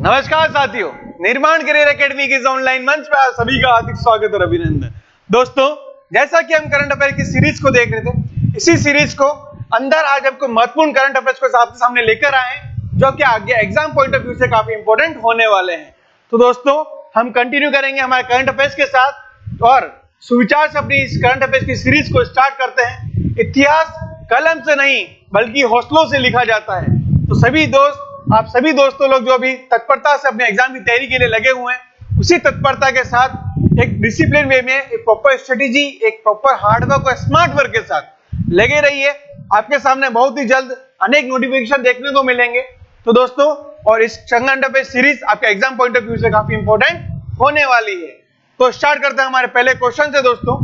नमस्कार साथियों, निर्माण करियर एकेडमी के इस ऑनलाइन मंच पर आप सभी का हार्दिक स्वागत और अभिनंदन। दोस्तों, जैसा कि हम करंट अफेयर की सीरीज को देख रहे थे, इसी सीरीज को अंदर आज आपको महत्वपूर्ण करंट अफेयर्स को आपके सामने लेकर आए हैं, जो कि आगे एग्जाम पॉइंट ऑफ व्यू से काफी इंपॉर्टेंट होने वाले हैं। तो दोस्तों, हम कंटिन्यू करेंगे हमारे करंट अफेयर्स के साथ और सुविचार से अपनी इस करंट अफेयर्स की सीरीज को स्टार्ट करते हैं। इतिहास कलम से नहीं बल्कि हौसलों से लिखा जाता है। तो आप सभी दोस्तों लोग जो अभी तत्परता से अपने एग्जाम की तैयारी के लिए लगे हुए हैं, उसी तत्परता के साथ एक डिसिप्लिन वे में एक प्रॉपर स्ट्रेटेजी, एक प्रॉपर हार्डवर्क और स्मार्ट वर्क के साथ लगे रहिए। आपके सामने बहुत ही जल्द अनेक नोटिफिकेशन देखने को मिलेंगे। तो दोस्तों, और इस करंट अफेयर सीरीज आपके एग्जाम पॉइंट ऑफ व्यू से काफी इंपॉर्टेंट होने वाली है। तो स्टार्ट करते हैं हमारे पहले क्वेश्चन से। दोस्तों,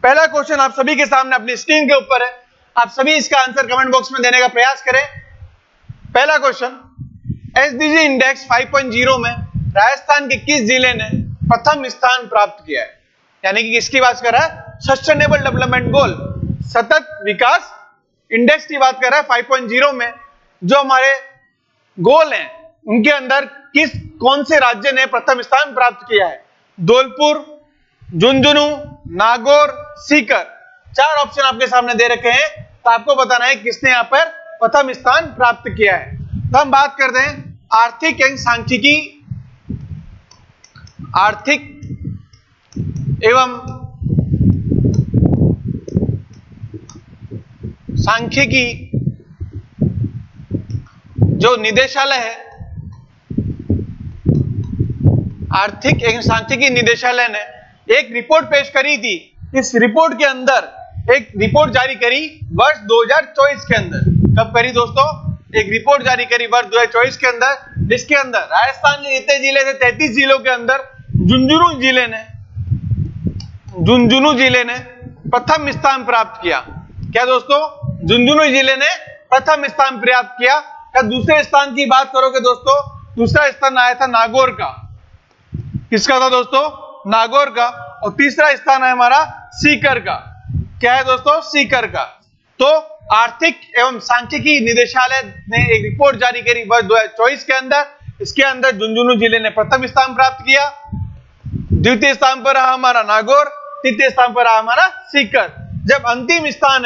पहला क्वेश्चन आप सभी के सामने अपनी स्क्रीन के ऊपर है। आप सभी इसका आंसर कमेंट बॉक्स में देने का प्रयास करें। पहला क्वेश्चन, एसडीजी इंडेक्स 5.0 में राजस्थान के किस जिले ने प्रथम स्थान प्राप्त किया है? यानी कि किसकी बात कर रहा है? सस्टेनेबल डेवलपमेंट गोल, सतत विकास इंडेक्स की बात कर रहा है। 5.0 में जो हमारे गोल हैं, उनके अंदर कौन से राज्य ने प्रथम स्थान प्राप्त किया है? धौलपुर, झुंझुनू, नागौर, सीकर। चार ऑप्शन आपके सामने दे रखे हैं, तो आपको बताना है किसने यहां पर प्रथम स्थान प्राप्त किया है। तो हम बात करते हैं आर्थिक एवं सांख्यिकी जो निदेशालय है, आर्थिक एवं सांख्यिकी निदेशालय ने एक रिपोर्ट पेश करी थी। इस रिपोर्ट के अंदर एक रिपोर्ट जारी करी वर्ष 2024 के अंदर। कब करी दोस्तों? एक रिपोर्ट जारी करी वर्ष 2024 के अंदर, जिसके अंदर राजस्थान के जितने जिले थे 33 जिलों के अंदर झुंझुनू जिले ने प्रथम स्थान प्राप्त किया। क्या दोस्तों? झुंझुनू जिले ने प्रथम स्थान प्राप्त किया। या दूसरे स्थान की बात करोगे दोस्तों, दूसरा स्थान आया था नागौर का। किसका था दोस्तों? नागौर का। और तीसरा स्थान है हमारा सीकर का। क्या है दोस्तों? सीकर का। तो आर्थिक एवं सांख्यिकी निदेशालय ने एक रिपोर्ट जारी करी वर्ष 2024 के अंदर। इसके अंदर झुंझुनू जिले ने प्रथम स्थान प्राप्त किया, द्वितीय स्थान पर रहा हमारा नागौर, तृतीय स्थान पर रहा हमारा सीकर। जब अंतिम स्थान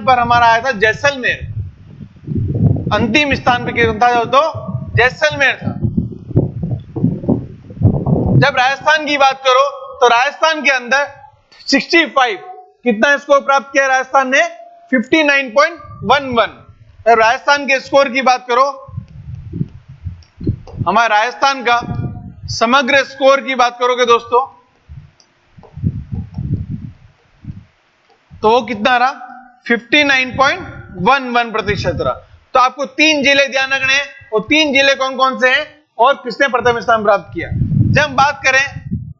पर हमारा आया था जैसलमेर। अंतिम स्थान पर क्या था दोस्तों? जैसलमेर था। जब राजस्थान की बात करो तो राजस्थान के अंदर 65 कितना स्कोर प्राप्त किया राजस्थान ने? 59.11। राजस्थान के स्कोर की बात करो, हमारे राजस्थान का समग्र स्कोर की बात करोगे दोस्तों, तो वो कितना रहा? 59.11% रहा। तो आपको 3 जिले ध्यान रखने हैं, और 3 जिले कौन कौन से हैं और किसने प्रथम स्थान प्राप्त किया। जब हम बात करें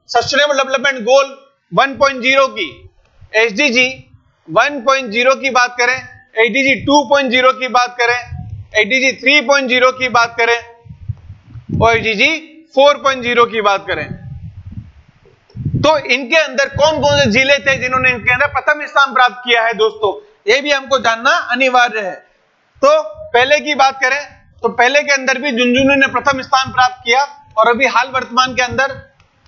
सस्टेनेबल डेवलपमेंट गोल 1.0 की, एसडीजी 1.0 की बात करें, एसडीजी 2.0 की बात करें, एसडीजी 3.0 की बात करें और एसडीजी 4.0 की बात करें, तो इनके अंदर कौन कौन से जिले थे जिन्होंने इनके अंदर प्रथम स्थान प्राप्त किया है दोस्तों? ये भी हमको जानना अनिवार्य है। तो पहले की बात करें तो पहले के अंदर भी झुंझुनू ने प्रथम स्थान प्राप्त किया, और अभी हाल वर्तमान के अंदर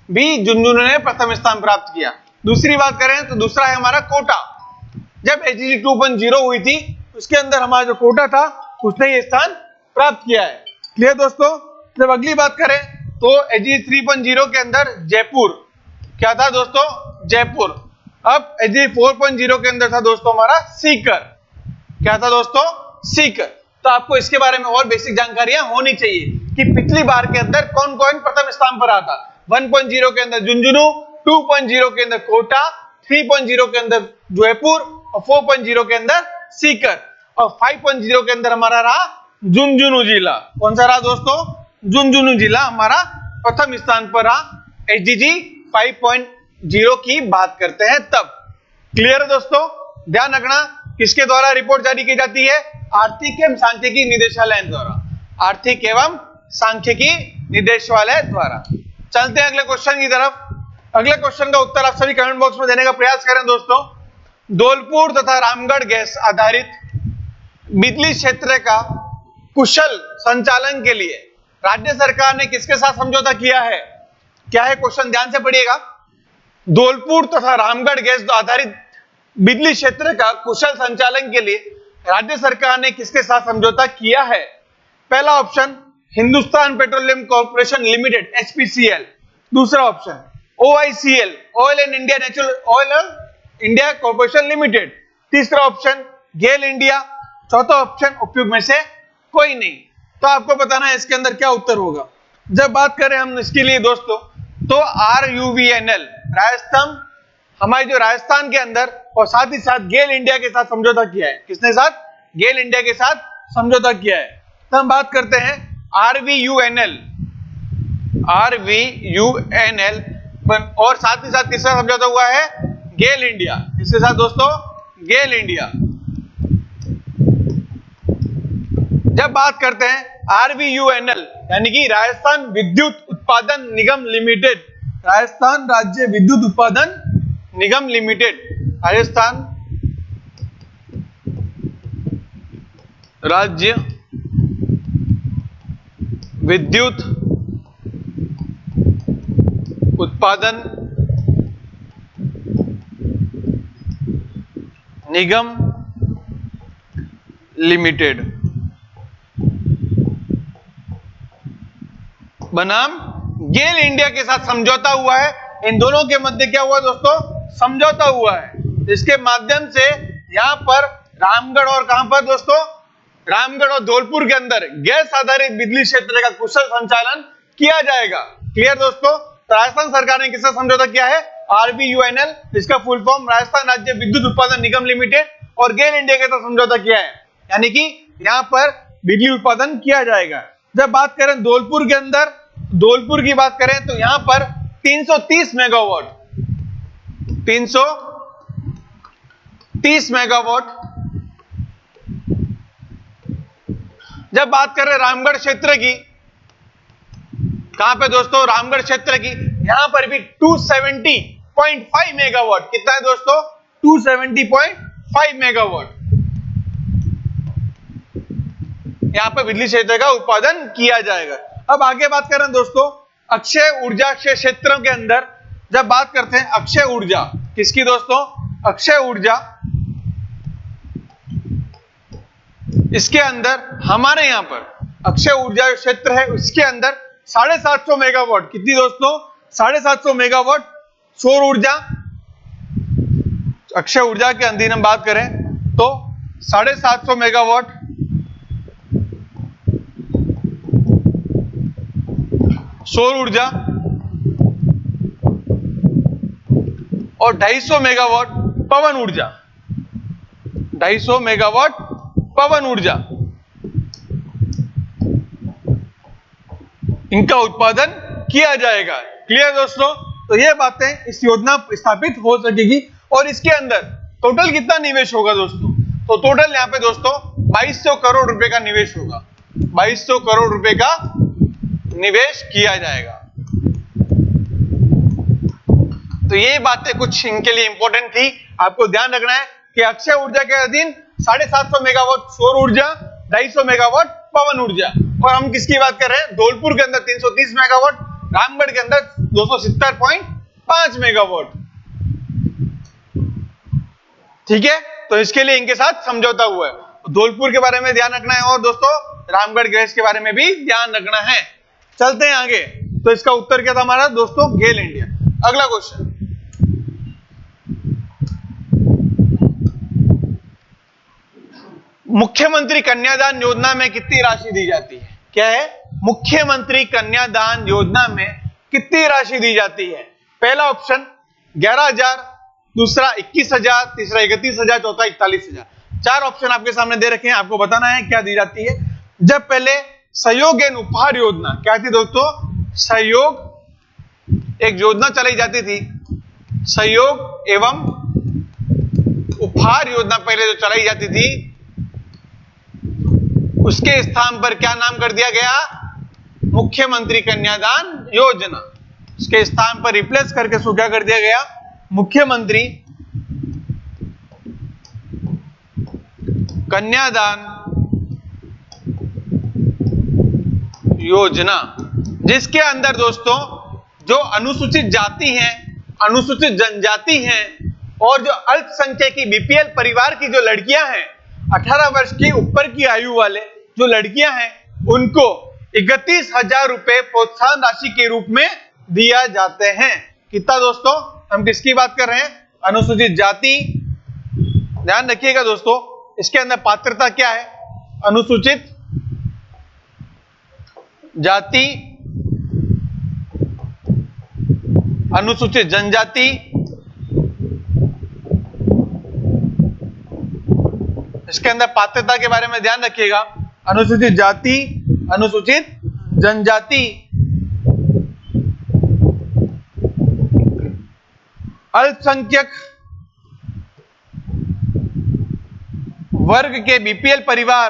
भी झुंझुनू ने प्रथम स्थान प्राप्त किया। दूसरी बात करें तो दूसरा है हमारा कोटा। जब एसडीजी 2.0 हुई थी, उसके अंदर हमारा जो कोटा था उसने ये स्थान प्राप्त किया है। क्लियर दोस्तों? जब अगली बात करें तो एसडीजी 3.0 के अंदर जयपुर, क्या था दोस्तों? जयपुर। अब एसडीजी 4.0 के अंदर था दोस्तों हमारा सीकर। क्या था दोस्तों? सीकर। तो आपको इसके बारे में और बेसिक जानकारियां होनी चाहिए कि पिछली बार के अंदर कौन कौन प्रथम स्थान पर आता। 1.0 के अंदर झुंझुनू, 2.0 के अंदर कोटा, 3.0 के अंदर जयपुर और 4.0 के अंदर सीकर, और 5.0 के अंदर हमारा रहा झुंझुनू जिला। कौन सा रहा दोस्तों? झुंझुनू जिला हमारा प्रथम स्थान पर रहा। एसडीजी 5.0 की बात करते हैं तब। क्लियर है दोस्तों? ध्यान रखना, किसके द्वारा रिपोर्ट जारी की जाती है? आर्थिक एवं सांख्यिकी निदेशालय द्वारा। आर्थिक एवं सांख्यिकी निदेशालय द्वारा। चलते हैं अगले क्वेश्चन की तरफ। अगले क्वेश्चन का उत्तर आप सभी कमेंट बॉक्स में देने का प्रयास करें दोस्तों। धौलपुर तथा रामगढ़ गैस आधारित बिजली क्षेत्र का कुशल संचालन के लिए राज्य सरकार ने किसके साथ समझौता किया है? क्या है क्वेश्चन, ध्यान से पढ़िएगा। धौलपुर तथा रामगढ़ गैस आधारित बिजली क्षेत्र का कुशल संचालन के लिए राज्य सरकार ने किसके साथ समझौता किया है? पहला option Hindustan petroleum corporation limited HPCL, दूसरा option OICL oil and India natural oil India corporation limited, तीसरा ऑप्शन गेल इंडिया, चौथा ऑप्शन उपयुक्त में से कोई नहीं। तो आपको बताना है इसके अंदर क्या उत्तर होगा। जब बात करें हम इसके लिए दोस्तों, तो RUVNL राजस्थान, हमारे जो राजस्थान के अंदर और साथ ही साथ गेल इंडिया के साथ समझौता किया है। किसने साथ? गेल इंडिया के साथ समझौता किया है। तो हम बात करते हैं RVUNL और साथ ही साथ किसका समझौता हुआ है? गेल इंडिया। किसके साथ दोस्तों? गेल इंडिया। जब बात करते हैं RVUNL यानी कि राजस्थान विद्युत उत्पादन निगम लिमिटेड, राजस्थान राज्य विद्युत उत्पादन निगम लिमिटेड, राजस्थान राज्य विद्युत उत्पादन निगम लिमिटेड बनाम गेल इंडिया के साथ समझौता हुआ है। इन दोनों के मध्य क्या हुआ दोस्तों? समझौता हुआ है। इसके माध्यम से यहां पर रामगढ़ और कहां पर दोस्तों? रामगढ़ और धौलपुर के अंदर गैस आधारित बिजली क्षेत्र का कुशल संचालन किया जाएगा। क्लियर दोस्तों? तो राजस्थान सरकार ने किससे समझौता किया है? RVUNL, इसका फुल फॉर्म राजस्थान राज्य विद्युत उत्पादन निगम लिमिटेड, और गेल इंडिया के साथ समझौता किया है, यानी कि यहां पर बिजली उत्पादन किया जाएगा। जब बात करें धौलपुर के अंदर, धौलपुर की बात करें तो यहां पर 330 मेगावाट, 330 मेगावाट। जब बात करें रामगढ़ क्षेत्र की, कहां पे दोस्तों? रामगढ़ क्षेत्र की, यहां पर भी 270.5 मेगावाट। कितना है दोस्तों? 270.5 मेगावाट यहां पर बिजली क्षेत्र का उत्पादन किया जाएगा। अब आगे बात करें दोस्तों अक्षय ऊर्जा के क्षेत्रों के अंदर, जब बात करते हैं अक्षय ऊर्जा, किसकी दोस्तों? अक्षय ऊर्जा। इसके अंदर हमारे यहां पर अक्षय ऊर्जा क्षेत्र है, उसके अंदर 750 मेगावाट। कितनी दोस्तों? 750 मेगावाट सौर ऊर्जा। अक्षय ऊर्जा के अंदर हम बात करें तो 750 मेगावाट सौर ऊर्जा और 250 मेगावाट पवन ऊर्जा, 250 मेगावाट पवन ऊर्जा, इनका उत्पादन किया जाएगा। क्लियर दोस्तों? तो ये बातें इस योजना स्थापित हो सकेगी। और इसके अंदर टोटल कितना निवेश होगा दोस्तों? तो टोटल यहां पे दोस्तों 2200 करोड़ रुपए का निवेश होगा, 2200 करोड़ रुपए का निवेश किया जाएगा। तो ये बातें कुछ इनके लिए इंपॉर्टेंट थी, आपको ध्यान रखना है कि अक्षय ऊर्जा के अधीन 750 मेगावाट सौर ऊर्जा, 250 मेगावाट पवन ऊर्जा। और हम किसकी बात कर रहे हैं? धौलपुर के अंदर 330 मेगावाट, रामगढ़ के अंदर 270.5 मेगावाट। ठीक है, तो इसके लिए इनके साथ समझौता हुआ है। धौलपुर के बारे में ध्यान रखना है और दोस्तों रामगढ़ गैस के बारे में भी ध्यान रखना है। चलते हैं आगे। तो इसका उत्तर क्या था हमारा दोस्तों? गेल इंडिया। अगला क्वेश्चन, मुख्यमंत्री कन्यादान योजना में कितनी राशि दी जाती है? क्या है? मुख्यमंत्री कन्यादान योजना में कितनी राशि दी जाती है? पहला ऑप्शन 11,000, दूसरा 21,000, तीसरा 31,000, चौथा 41,000। 4 ऑप्शन आपके सामने दे रखे हैं, आपको बताना है क्या दी जाती है। जब पहले सहयोग एवं उपहार योजना, क्या थी दोस्तों? सहयोग, एक योजना चलाई जाती थी, सहयोग एवं उपहार योजना पहले जो चलाई जाती थी, उसके स्थान पर क्या नाम कर दिया गया? मुख्यमंत्री कन्यादान योजना। उसके स्थान पर रिप्लेस करके उसको क्या कर दिया गया? मुख्यमंत्री कन्यादान योजना, जिसके अंदर दोस्तों जो अनुसूचित जाति हैं, अनुसूचित जनजाति हैं और जो अल्पसंख्यक की बीपीएल परिवार की जो लड़कियां हैं, 18 वर्ष की ऊपर की आयु वाले जो लड़कियां हैं, उनको 31,000 रुपए प्रोत्साहन राशि के रूप में दिया जाते हैं। कितना दोस्तों? हम किसकी बात कर रहे हैं? अनुसूचित जाति। ध्यान रखिएगा दोस्तों, इसके अंदर पात्रता क्या है? अनुसूचित जाति, अनुसूचित जनजाति, इसके अंदर पात्रता के बारे में ध्यान रखिएगा। अनुसूचित जाति, अनुसूचित जनजाति, अल्पसंख्यक वर्ग के बीपीएल परिवार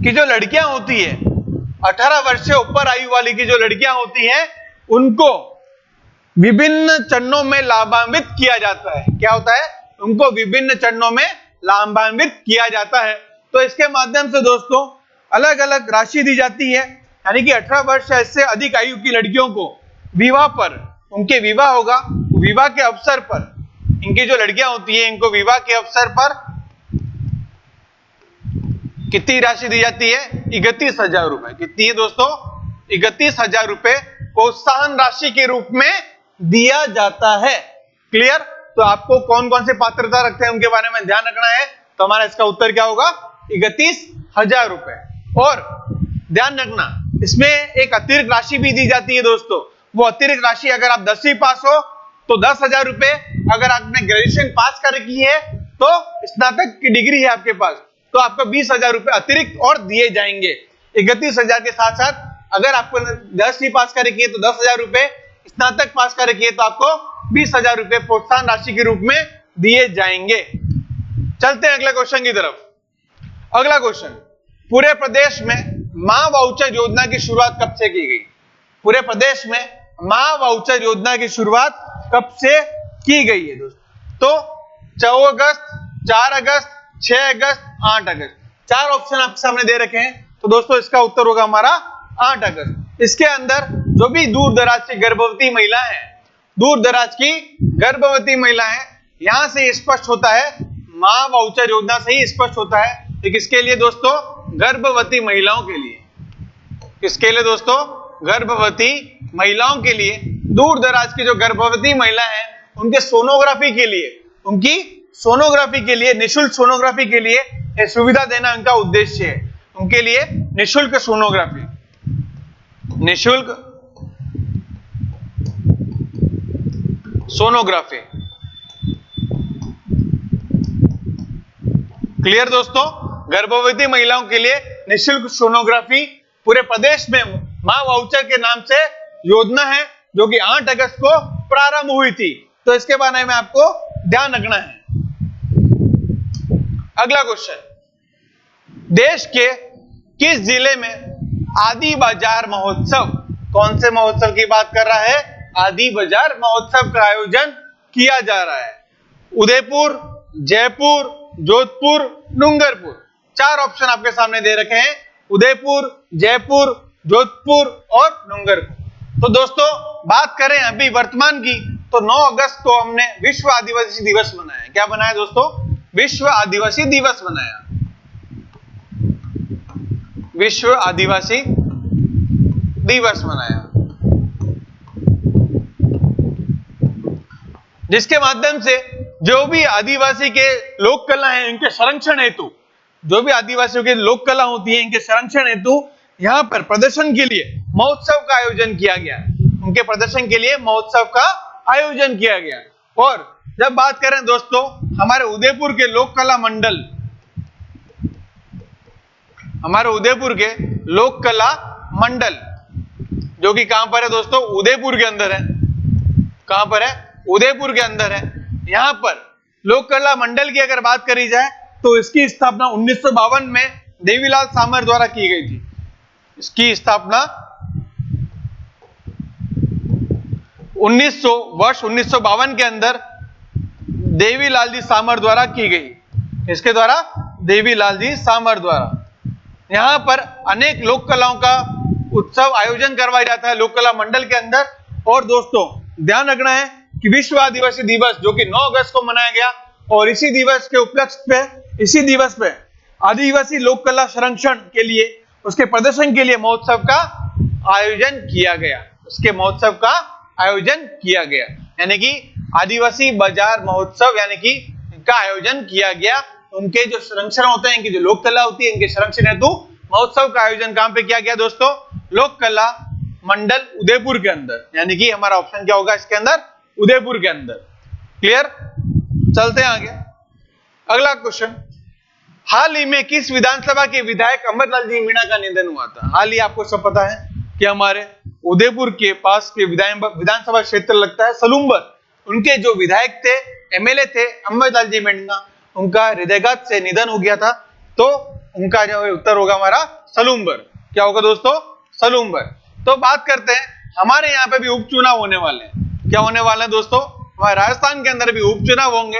की जो लड़कियां होती है, 18 वर्ष से ऊपर आयु वाली की जो लड़कियां होती हैं, उनको विभिन्न चरणों में लाभान्वित किया जाता है। क्या होता है? उनको विभिन्न चरणों में लाभान्वित किया जाता है। तो इसके माध्यम से दोस्तों अलग अलग राशि दी जाती है, यानी कि 18 वर्ष से अधिक आयु की लड़कियों को विवाह पर, उनके विवाह होगा, विवाह के अवसर पर, इनकी जो लड़कियां होती हैं, इनको विवाह के अवसर पर कितनी राशि दी जाती है? 31,000 रुपए। कितनी है दोस्तों? 31,000 रुपए प्रोत्साहन राशि के रूप में दिया जाता है। क्लियर? तो आपको कौन कौन से पात्रता रखते हैं उनके बारे में ध्यान रखना है। तो हमारा इसका उत्तर क्या होगा? 31,000 रुपए। और ध्यान रखना, इसमें एक अतिरिक्त राशि भी दी जाती है दोस्तों। वो अतिरिक्त राशि, अगर आप 10वीं पास हो तो 10,000 रुपए, अगर आपने ग्रेजुएशन पास कर की है तो स्नातक की डिग्री है आपके पास, तो आपको 20,000 रुपए अतिरिक्त और दिए जाएंगे। 31,000 के साथ साथ अगर आपको 10वीं पास कर की है तो 10,000 रुपए, स्नातक पास कर की है तो आपको 20,000 रुपए प्रोत्साहन राशि के रूप में दिए जाएंगे। चलते हैं अगले क्वेश्चन की तरफ। अगला क्वेश्चन, पूरे प्रदेश में मां वाउचर योजना की शुरुआत कब से की गई? पूरे प्रदेश में मां वाउचर योजना की शुरुआत कब से की गई है दोस्तों? तो 4 अगस्त, 4 अगस्त, 6 अगस्त, 8 अगस्त, 4 ऑप्शन आपके सामने दे रखे हैं। तो दोस्तों इसका उत्तर होगा हमारा 8 अगस्त। इसके अंदर जो भी दूर दराज की गर्भवती महिला है, दूर दराज की गर्भवती महिला है, यहां से स्पष्ट होता है, मां वाउचर योजना से ही स्पष्ट होता है कि किसके लिए दोस्तों? गर्भवती महिलाओं के लिए। किसके लिए दोस्तों? गर्भवती महिलाओं के लिए। दूर दराज की जो गर्भवती महिला है, उनके सोनोग्राफी के लिए, उनकी सोनोग्राफी के लिए, निशुल्क सोनोग्राफी के लिए सुविधा देना उनका उद्देश्य है। उनके लिए निशुल्क सोनोग्राफी, निशुल्क सोनोग्राफी। क्लियर दोस्तों? गर्भवती महिलाओं के लिए निशुल्क सोनोग्राफी पूरे प्रदेश में मां वाउचर के नाम से योजना है, जो कि 8 अगस्त को प्रारंभ हुई थी। तो इसके बारे में आपको ध्यान रखना है। अगला क्वेश्चन, देश के किस जिले में आदि बाजार महोत्सव, कौन से महोत्सव की बात कर रहा है? आदि बाजार महोत्सव का आयोजन किया जा रहा है। उदयपुर, जयपुर, जोधपुर, डूंगरपुर। 4 ऑप्शन आपके सामने दे रखे हैं, उदयपुर, जयपुर, जोधपुर और डूंगरपुर। तो दोस्तों बात करें अभी वर्तमान की, तो 9 अगस्त को हमने विश्व आदिवासी दिवस मनाया। क्या बनाया दोस्तों? विश्व आदिवासी दिवस मनाया। विश्व आदिवासी दिवस मनाया, जिसके माध्यम से जो भी आदिवासी के लोक कला है, इनके संरक्षण हेतु, जो भी आदिवासियों की लोक कला होती है, इनके संरक्षण हेतु यहां पर प्रदर्शन के लिए महोत्सव का आयोजन किया गया। उनके प्रदर्शन के लिए महोत्सव का आयोजन किया गया। और जब बात करें दोस्तों हमारे उदयपुर के लोक कला मंडल, हमारे उदयपुर के लोक कला मंडल, जो कि कहां पर है दोस्तों? उदयपुर के अंदर है। कहां पर है? उदयपुर के अंदर है। यहां पर लोक कला मंडल की अगर बात करी जाए तो इसकी स्थापना 1952 में देवीलाल सामर द्वारा की गई थी। इसकी स्थापना 1952 के अंदर देवीलाल जी सामर द्वारा की गई। इसके द्वारा? देवीलाल जी सामर द्वारा। यहां पर अनेक लोक कलाओं का उत्सव आयोजन करवाया जाता है लोक कला मंडल के अंदर। और दोस्तों ध्यान रखना है कि विश्व आदिवासी दिवस जो कि 9 अगस्त को मनाया गया, और इसी दिवस के उपलक्ष्य पे, इसी दिवस पे आदिवासी लोक कला संरक्षण के लिए, उसके प्रदर्शन के लिए महोत्सव का आयोजन किया गया। उसके महोत्सव का आयोजन किया गया, यानी कि आदिवासी बाजार महोत्सव यानी कि इनका आयोजन किया गया। उनके जो संरक्षण होते हैं, इनकी जो लोक कला होती है, इनके संरक्षण हेतु महोत्सव का आयोजन कहां पे किया गया दोस्तों? लोक कला मंडल उदयपुर के अंदर, यानी कि हमारा ऑप्शन क्या होगा इसके अंदर? उदयपुर के अंदर। क्लियर? चलते हैं आगे। अगला क्वेश्चन, हाल ही में किस विधानसभा के विधायक अमरलाल जी मीणा का निधन हुआ था? हाल ही आपको सब पता है कि हमारे उदयपुर के पास के विधानसभा क्षेत्र लगता है सलूम्बर, उनके जो विधायक थे, एमएलए थे अमरलाल जी मीणा, उनका हृदयघात से निधन हो गया था। तो उनका जो उत्तर होगा हमारा सलूम्बर। क्या होगा दोस्तों? सलूम्बर। तो बात करते हैं, हमारे यहाँ पे भी उपचुनाव होने वाले हैं। क्या होने वाले हैं दोस्तों? हमारे राजस्थान के अंदर भी उपचुनाव होंगे।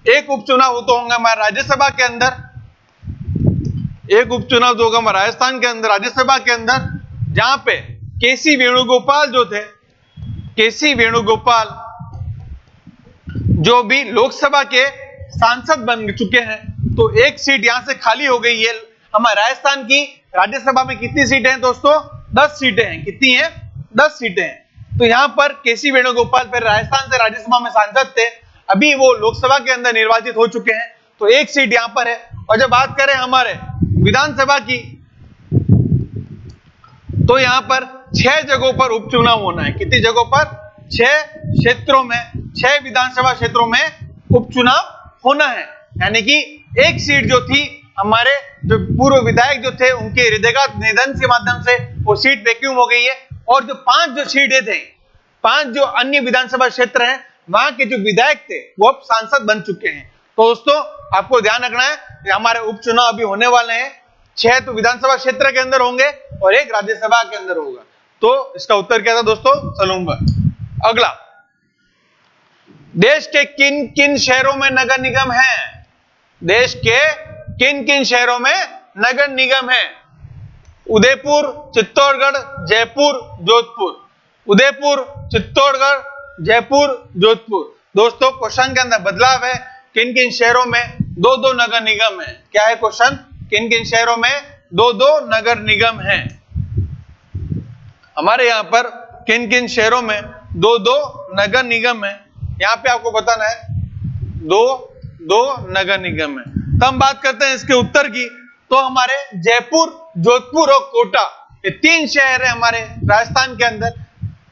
एक उपचुनाव तो होगा हमारे राज्यसभा के अंदर, एक उपचुनाव तो होगा हमारे राजस्थान के अंदर राज्यसभा के अंदर, जहां पे केसी वेणुगोपाल जो थे, केसी वेणुगोपाल जो भी लोकसभा के सांसद बन चुके हैं, तो एक सीट यहां से खाली हो गई है। हमारे राजस्थान की राज्यसभा में कितनी सीटें हैं दोस्तों? 10 सीटें हैं। कितनी हैं? 10 सीटें हैं। तो यहां पर केसी वेणुगोपाल फिर राजस्थान से राज्यसभा में सांसद थे, अभी वो लोकसभा के अंदर निर्वाचित हो चुके हैं, तो एक सीट यहां पर है। और जब बात करें हमारे विधानसभा की, तो यहां पर 6 जगहों पर उपचुनाव होना है। कितनी जगहों पर? 6 क्षेत्रों में, 6 विधानसभा क्षेत्रों में उपचुनाव होना है। यानी कि एक सीट जो थी, हमारे जो पूर्व विधायक जो थे, उनके हृदयघात निधन के माध्यम से वो सीट वैक्यूम हो गई है। और जो 5 जो सीटें थे, 5 जो अन्य विधानसभा क्षेत्र हैं, वहां के जो विधायक थे वो अब सांसद बन चुके हैं। तो दोस्तों आपको ध्यान रखना है कि हमारे उपचुनाव अभी होने वाले हैं। 6 तो विधानसभा क्षेत्र के अंदर होंगे और एक राज्यसभा के अंदर होगा। तो इसका उत्तर क्या था दोस्तों? सलूम्बर। अगला, देश के किन किन शहरों में नगर निगम है? देश के किन किन शहरों में नगर निगम है? उदयपुर, चित्तौड़गढ़, जयपुर, जोधपुर। उदयपुर, चित्तौड़गढ़, जयपुर, जोधपुर। दोस्तों क्वेश्चन के अंदर बदलाव है, किन किन शहरों में 2-2 नगर निगम है। क्या है क्वेश्चन? किन किन शहरों में 2-2 नगर निगम है? हमारे यहां पर किन किन शहरों में 2-2 नगर निगम है, यहां पे आपको बताना है 2-2 नगर निगम है। तो हम बात करते हैं इसके उत्तर की, तो हमारे जयपुर, जोधपुर और कोटा, ये 3 शहर है हमारे राजस्थान के अंदर।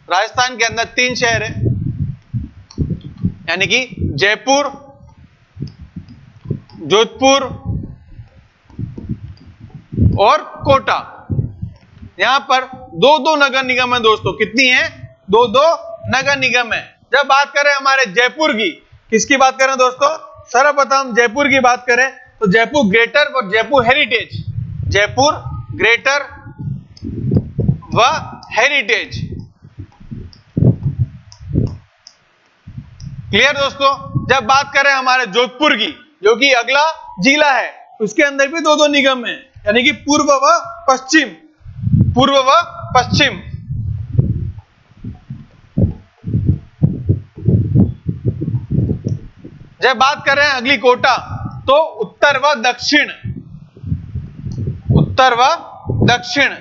राजस्थान के अंदर 3 शहर है, यानी कि जयपुर, जोधपुर और कोटा। यहां पर 2-2 नगर निगम है दोस्तों। कितनी है? 2-2 नगर निगम है। जब बात करें हमारे जयपुर की, किसकी बात करें दोस्तों? सर्वप्रथम जयपुर की बात करें तो जयपुर ग्रेटर और जयपुर हेरिटेज, जयपुर ग्रेटर व हेरिटेज। क्लियर दोस्तों? जब बात करें हमारे जोधपुर की, जो कि अगला जिला है, उसके अंदर भी 2-2 निगम है, यानी कि पूर्व व पश्चिम, पूर्व व पश्चिम। जब बात करें अगली कोटा, तो उत्तर व दक्षिण, उत्तर व दक्षिण।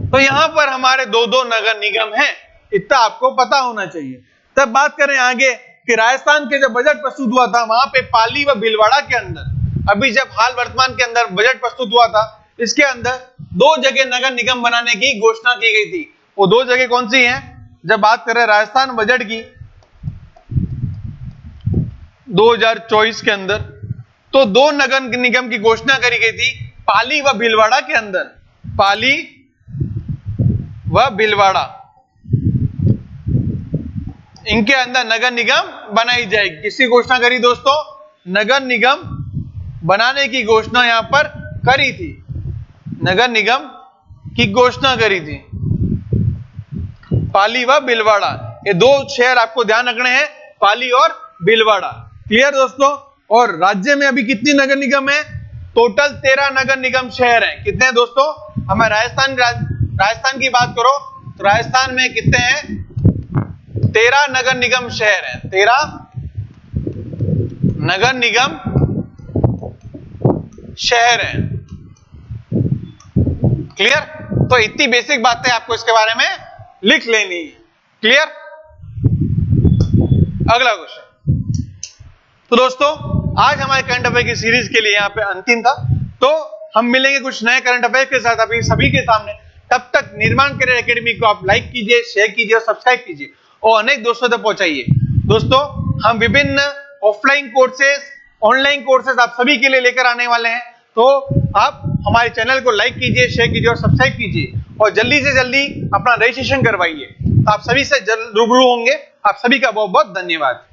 तो यहां पर हमारे 2-2 नगर निगम हैं, इतना आपको पता होना चाहिए। तब बात करें आगे कि राजस्थान के जब बजट प्रस्तुत हुआ था, वहां पे पाली व भीलवाड़ा के अंदर, अभी जब हाल वर्तमान के अंदर बजट प्रस्तुत हुआ था, इसके अंदर 2 जगह नगर निगम बनाने की घोषणा की गई थी। वो 2 जगह कौन सी हैं? जब बात करें राजस्थान बजट की 2024 के अंदर, तो 2 नगर निगम की घोषणा करी गई थी, पाली व भीलवाड़ा के अंदर, पाली व भीलवाड़ा, इनके अंदर नगर निगम बनाई जाएगी। किसकी घोषणा करी दोस्तों? नगर निगम बनाने की घोषणा यहां पर करी थी, नगर निगम की घोषणा करी थी, पाली व भीलवाड़ा। ये 2 शहर आपको ध्यान रखने हैं, पाली और भीलवाड़ा। क्लियर दोस्तों? और राज्य में अभी कितनी नगर निगम है? टोटल 13 नगर निगम शहर हैं। कितने हैं दोस्तों? हमें राजस्थान की बात करो तो राजस्थान में कितने हैं? 13 नगर निगम शहर हैं। 13 नगर निगम शहर हैं। क्लियर? तो इतनी बेसिक बातें आपको इसके बारे में लिख लेनी है। क्लियर? अगला क्वेश्चन। तो दोस्तों आज हमारे करंट अफेयर की सीरीज के लिए यहाँ पे अंतिम था। तो हम मिलेंगे कुछ नए करंट अफेयर के साथ अभी सभी के सामने। तब तक निर्माण करियर एकेडमी को आप लाइक कीजिए, शेयर कीजिए और सब्सक्राइब कीजिए और अनेक दोस्तों तक पहुंचाइए। दोस्तों हम विभिन्न ऑफलाइन कोर्सेज, ऑनलाइन कोर्सेज आप सभी के लिए लेकर आने वाले हैं। तो आप हमारे चैनल को लाइक कीजिए, शेयर कीजिए और सब्सक्राइब कीजिए और जल्दी से जल्दी अपना रजिस्ट्रेशन करवाइए। तो आप सभी से रूबरू होंगे। आप सभी का बहुत बहुत धन्यवाद।